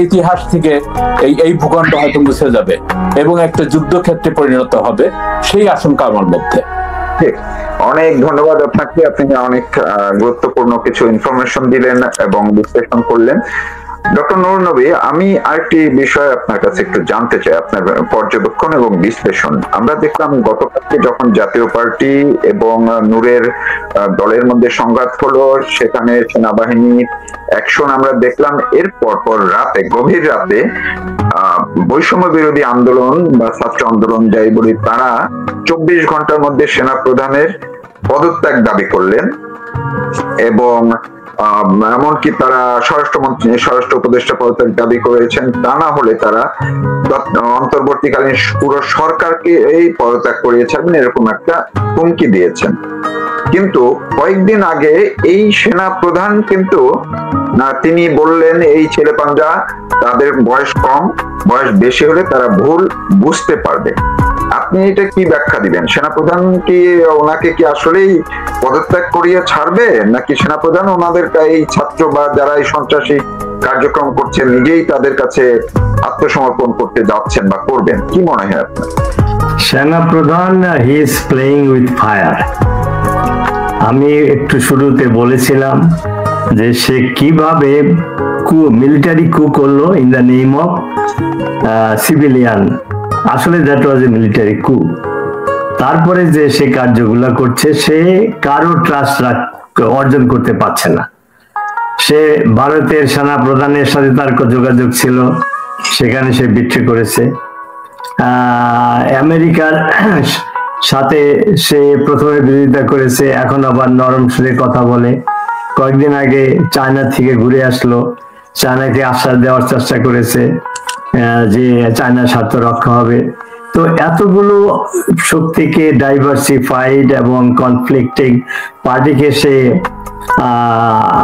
ইতিহাস থেকে এই ভূখণ্ড হয়তো মুছে যাবে এবং একটা যুদ্ধক্ষেত্রে পরিণত হবে, সেই আশঙ্কা আমার মধ্যে। অনেক ধন্যবাদ আপনাকে, আপনি অনেক গুরুত্বপূর্ণ কিছু ইনফরমেশন দিলেন এবং বিশ্লেষণ করলেন। ডক্টর নুরুন নবী, আমি আরেকটি বিষয় আপনার কাছে একটু জানতে চাই, আপনার পর্যবেক্ষণ এবং বিশ্লেষণ। আমরা দেখলাম গতকালকে যখন জাতীয় পার্টি এবং নূরের দলের মধ্যে সংঘাত হলো, সেখানে সেনাবাহিনী অ্যাকশন আমরা দেখলাম। এর পর রাতে, গভীর রাতে বৈষম্য বিরোধী আন্দোলন বা ছাত্র আন্দোলন যাই বলি, তারা 24 ঘন্টার মধ্যে সেনা প্রধানের পদত্যাগ দাবি করলেন, এবং এমনকি তারা স্বরাষ্ট্র উপদেষ্টা পদত্যাগ দাবি করেছেন। তা না হলে তারা অন্তর্বর্তীকালীন পুরো সরকারকে এই পদত্যাগ করিয়ে ছাড়বেন, এরকম একটা হুমকি দিয়েছেন। কিন্তু কয়েকদিন আগে এই সেনা প্রধান কিন্তু তিনি বললেন, এই ছেলেপাঞ্জা, তাদের বয়স কম, বয়স বেশি হলে তারা ভুল বুঝতে পারবে। আপনি এটা কি ব্যাখ্যা দিবেন? সেনাপ্রধান কি ওনাকে কি আসলেই পদত্যাগ করিয়ে ছাড়বে, নাকি সেনাপ্রধান ওনাদের এই ছাত্র বা যারা এই সন্ত্রাসী কার্যক্রম করছে নিজেই তাদের কাছে আত্মসমর্পণ করতে যাচ্ছেন বা করবেন? কি মনে হয় আপনার? সেনাপ্রধান he is playing with fire. আমি একটু শুরুতে বলেছিলাম যে সে কিভাবে মিলিটারি কু করলো in the name of civilian. আসলে দ্যাট ওয়াজ এ মিলিটারি কু। তারপরে যে সে কার্যগুলো করছে, সে কারো ট্রাস্ট অর্জন করতে পারছে না। সে ভারতের সেনা প্রধানের সাথে তার যোগাযোগ ছিল, সেখানে সে বিক্রি করেছে। আমেরিকার সাথে সে প্রথমে বিরোধিতা করেছে, এখন আবার নরম সুরে কথা বলে। কয়েকদিন আগে চায়না থেকে ঘুরে আসলো, চায়নাকে আশ্বাস দেওয়ার চেষ্টা করেছে যে চায়নার স্বার্থ রক্ষা হবে। তো এতগুলো শক্তিকে, ডাইভার্সিফাইড এবং কনফ্লিক্টিং পার্টিকে সে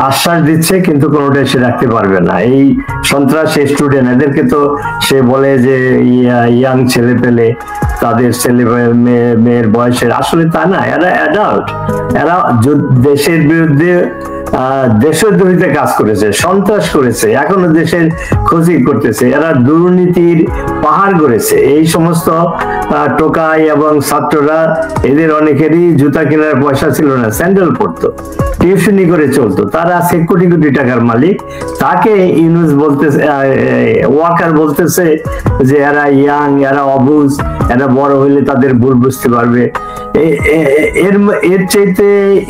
আশ্বাস দিচ্ছে, কিন্তু কোনোটাই সে রাখতে পারবে না। এই সন্ত্রাসী স্টুডেন্ট, এদেরকে তো সে বলে যে ইয়াং ছেলে পেলে, তাদের ছেলে মেয়ের বয়সের, আসলে তা না, এরা অ্যাডাল্ট। এরা দেশের বিরুদ্ধে দেশদ্রোহিতে কাজ করেছে, সন্ত্রাস করেছে, এখনো দেশের ক্ষতি করতেছে। এরা দুর্নীতির পাহাড় গড়েছে। এই সমস্ত টোকাই এবং ছাত্ররা, এদের অনেকেরই জুতা কেনার পয়সা ছিল না, স্যান্ডেল পরতো, টিউশনি করে চলতো। তারা আছে কোটি কোটি টাকার মালিক। তাকে ইউনুস বলতেছে, ওয়াকার বলতেছে যে এরা ইয়াং, এরা অবুঝ, এরা বড় হইলে তাদের ভুল বুঝতে পারবে। এর চাইতে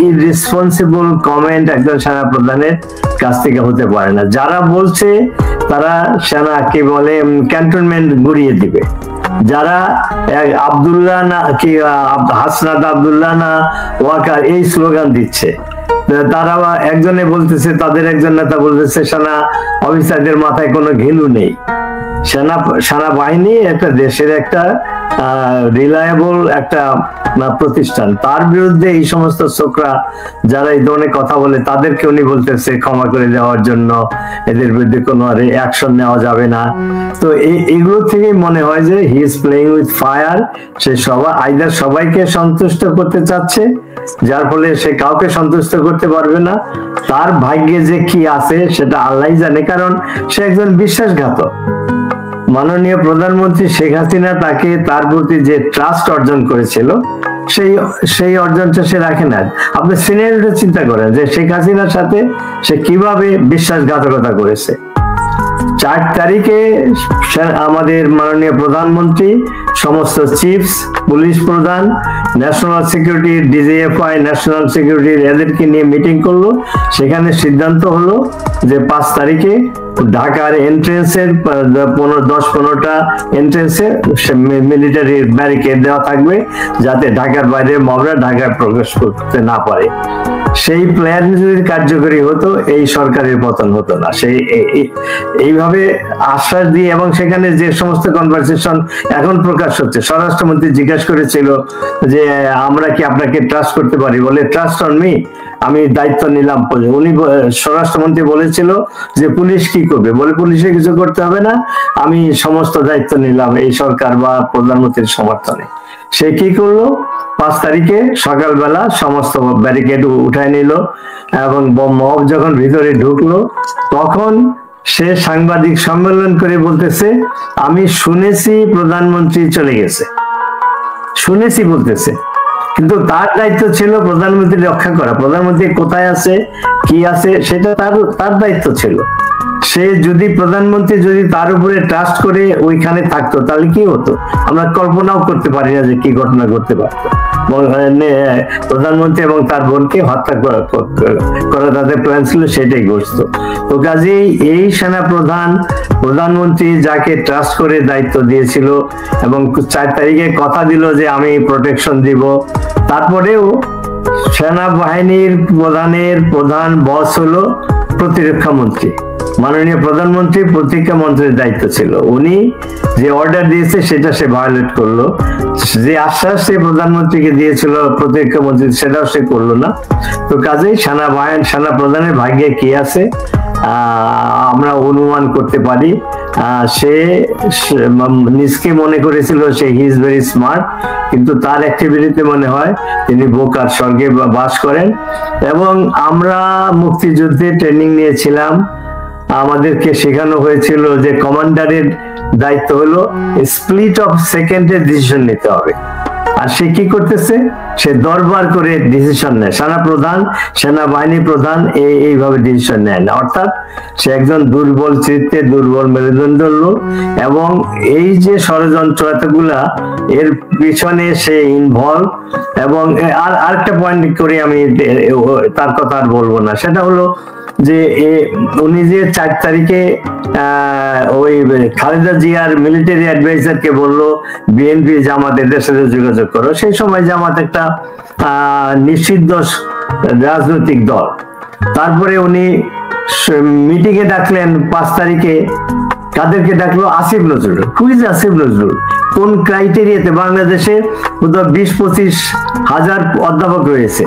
ইররেসপন্সিবল কমেন্ট একজন সেনা প্রধানের কাছ থেকে হতে পারে না। যারা বলছে তারা সেনাকে বলে ক্যান্টনমেন্ট গুড়িয়ে দিবে। যারা আব্দুল্লাহ না কি হাসনাত আব্দুল্লাহ না ওয়াকার এই স্লোগান দিচ্ছে, তারা একজনে বলতেছে, তাদের একজন নেতা বলতেছে সেনা অফিসারদের মাথায় কোনো ঘিলু নেই। সেনাবাহিনী একটা দেশের একটা রিলায়েবল একটা প্রতিষ্ঠান। তার বিরুদ্ধে এই সমস্ত ছোকরা যারা এই ধরনের কথা বলে, তাদেরকে উনি বলতেছে ক্ষমা করে দেওয়ার জন্য, এদের বিরুদ্ধে কোনো অ্যাকশন নেওয়া যাবে না। তো এগুলো থেকেই মনে হয় যে he is playing with fire. Say either সবাইকে সন্তুষ্ট করতে চাচ্ছে, যার ফলে সে কাউকে সন্তুষ্ট করতে পারবে না। তার ভাগ্যে যে কি আছে সেটা আল্লাহই জানে, কারণ সে একজন বিশ্বাসঘাতক। মাননীয় প্রধানমন্ত্রী শেখ হাসিনা তাকে তার প্রতি যে ট্রাস্ট অর্জন করেছিল সেই অর্জনটা সে রাখে না। আপনি সিনারিওটা চিন্তা করেন যে শেখ হাসিনার সাথে সে কিভাবে বিশ্বাসঘাতকতা করেছে। 4 তারিখে আমাদের মাননীয় প্রধানমন্ত্রী সমস্ত চিফস, পুলিশ প্রধান, national security, DGFI, national security এদেরকে নিয়ে মিটিং করলো। সেখানে সিদ্ধান্ত হলো যে 5 তারিখে ঢাকার এন্ট্রেন্সের 10-15টা এন্ট্রেন্সে মিলিটারি ব্যারিকেড দেওয়া থাকবে, যাতে ঢাকার বাইরে মবরা ঢাকায় প্রবেশ করতে না পারে। সেই প্ল্যান যদি কার্যকরী হতো, এই সরকারের পতন হতো না। সেই এইভাবে আশ্বাস দিয়ে, এবং সেখানে যে সমস্ত কনভারসেশন এখন প্রকাশ হচ্ছে, স্বরাষ্ট্রমন্ত্রী জিজ্ঞাসা করেছিল যে আমরা কি আপনাকে ট্রাস্ট করতে পারি, বলে ট্রাস্ট অন মি, আমি দায়িত্ব নিলাম। উনি স্বরাষ্ট্রমন্ত্রী বলেছিল যে পুলিশ কি করবে, বলে পুলিশে কিছু করতে হবে না, আমি সমস্ত দায়িত্ব নিলাম এই সরকার বা প্রধানমন্ত্রীর সমর্থনে। সে কি করলো, 5 তারিখে সকালবেলা সমস্ত ব্যারিকেড উঠায় নিল, এবং মব যখন ভিতরে ঢুকলো তখন সে সাংবাদিক সম্মেলন করে বলতেছে, আমি শুনেছি প্রধানমন্ত্রী চলে গেছে, শুনেছি বলতেছে, কিন্তু তার দায়িত্ব ছিল প্রধানমন্ত্রী রক্ষা করা। প্রধানমন্ত্রী কোথায় আছে, কি আছে, সেটা তার দায়িত্ব ছিল। সে যদি প্রধানমন্ত্রী যদি তার উপরে ট্রাস্ট করে ওইখানে থাকতো, তাহলে কি হতো আমরা কল্পনাও করতে পারি না যে কি ঘটনা ঘটতে পারত। প্রধানমন্ত্রী এবং তার বোনকে হত্যা করা তাদের প্ল্যান ছিল, সেটাই ঘটতো। তো কাজেই এই সেনা প্রধানমন্ত্রী যাকে ট্রাস্ট করে দায়িত্ব দিয়েছিল এবং 4 তারিখে কথা দিল যে আমি প্রোটেকশন দিব, তারপরেও সেনাবাহিনীর প্রধান বস হলো প্রতিরক্ষা মন্ত্রী। মাননীয় প্রধানমন্ত্রী প্রতিরক্ষা মন্ত্রীর দায়িত্ব ছিল, উনি যে অর্ডার দিয়েছে সেটা সে ভায়োলেট করলো। যে আশ্বাস সে প্রধানমন্ত্রীকে দিয়েছিল প্রতিরক্ষা মন্ত্রী, সেটাও সে করলো না। তো কাজেই সেনা প্রধানের ভাগ্যে কি আছে আমরা অনুমান করতে পারি। সে নিজকে মনে করেছিল সে হি ইজ ভেরি স্মার্ট, কিন্তু তার অ্যাক্টিভিটিতে মনে হয় তিনি বোকার স্বর্গে বাস করেন। এবং আমরা মুক্তিযুদ্ধে ট্রেনিং নিয়েছিলাম, আমাদেরকে শেখানো হয়েছিল যে কমান্ডারের দায়িত্ব হলো স্প্লিট অফ সেকেন্ডে ডিসিশন নিতে হবে। আর সে কি করতেছে, সে দরবার করে ডিসিশন নেয়। সেনাবাহিনী প্রধান এইভাবে ডিসিশন নেয় না, অর্থাৎ সে একজন দুর্বল চিত্তে দুর্বল মেরুদণ্ড লোক, এবং এই যে ষড়যন্ত্র এতগুলা এর পিছনে সে ইনভলভ। এবং আরেকটা পয়েন্ট করে আমি তার কথা আর বলবো না, সেটা হলো যে উনি যে 4 তারিখে ওই খালেদা জিয়ার মিলিটারি অ্যাডভাইজারকে বললো বিএনপি জামাত এদের সাথে যোগাযোগ করো, সেই সময় জামাত একটা নিষিদ্ধ রাজনৈতিক দল। তারপরে উনি মিটিং এ ডাকলেন 5 তারিখে, কাদেরকে ডাকলো, আসিফ নজরুল। হুইজ আসিফ নজরুল, কোন ক্রাইটেরিয়াতে? বাংলাদেশে 20-25 হাজার অধ্যাপক রয়েছে,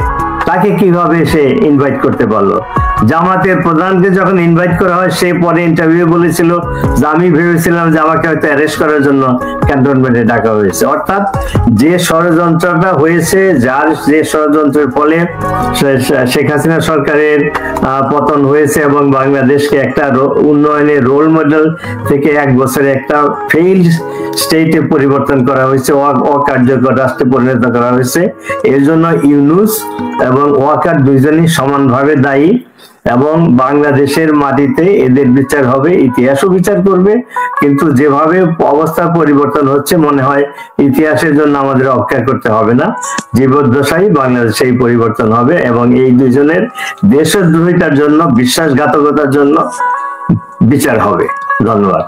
তাকে কিভাবে সে ইনভাইট করতে পারলো? জামাতের প্রধানকে যখন ইনভাইট করা হয়, সে পরে ইন্টারভিউ বলেছিল যে আমি ভেবেছিলাম যে আমাকে হয়তো অ্যারেস্ট করার জন্য ক্যান্টনমেন্টে ডাকা হয়েছে। অর্থাৎ যে ষড়যন্ত্রটা হয়েছে, যে ষড়যন্ত্রের ফলে শেখ হাসিনা সরকারের পতন হয়েছে এবং বাংলাদেশকে একটা উন্নয়নের রোল মডেল থেকে 1 বছরে একটা ফেইল্ড স্টেটে পরিবর্তন করা হয়েছে, অকার্যকর রাষ্ট্রে পরিণত করা হয়েছে। এর জন্য ইউনূস এবং ওয়াকার দুইজনই সমানভাবে দায়ী, এবং বাংলাদেশের মাটিতে এদের বিচার হবে, ইতিহাসও বিচার করবে। কিন্তু যেভাবে অবস্থা পরিবর্তন হচ্ছে, মনে হয় ইতিহাসের জন্য আমাদের অপেক্ষা করতে হবে না, জীবদ্দশায় বাংলাদেশে এই পরিবর্তন হবে, এবং এই দুইজনের দেশদ্রোহিতার জন্য, বিশ্বাসঘাতকতার জন্য বিচার হবে। ধন্যবাদ।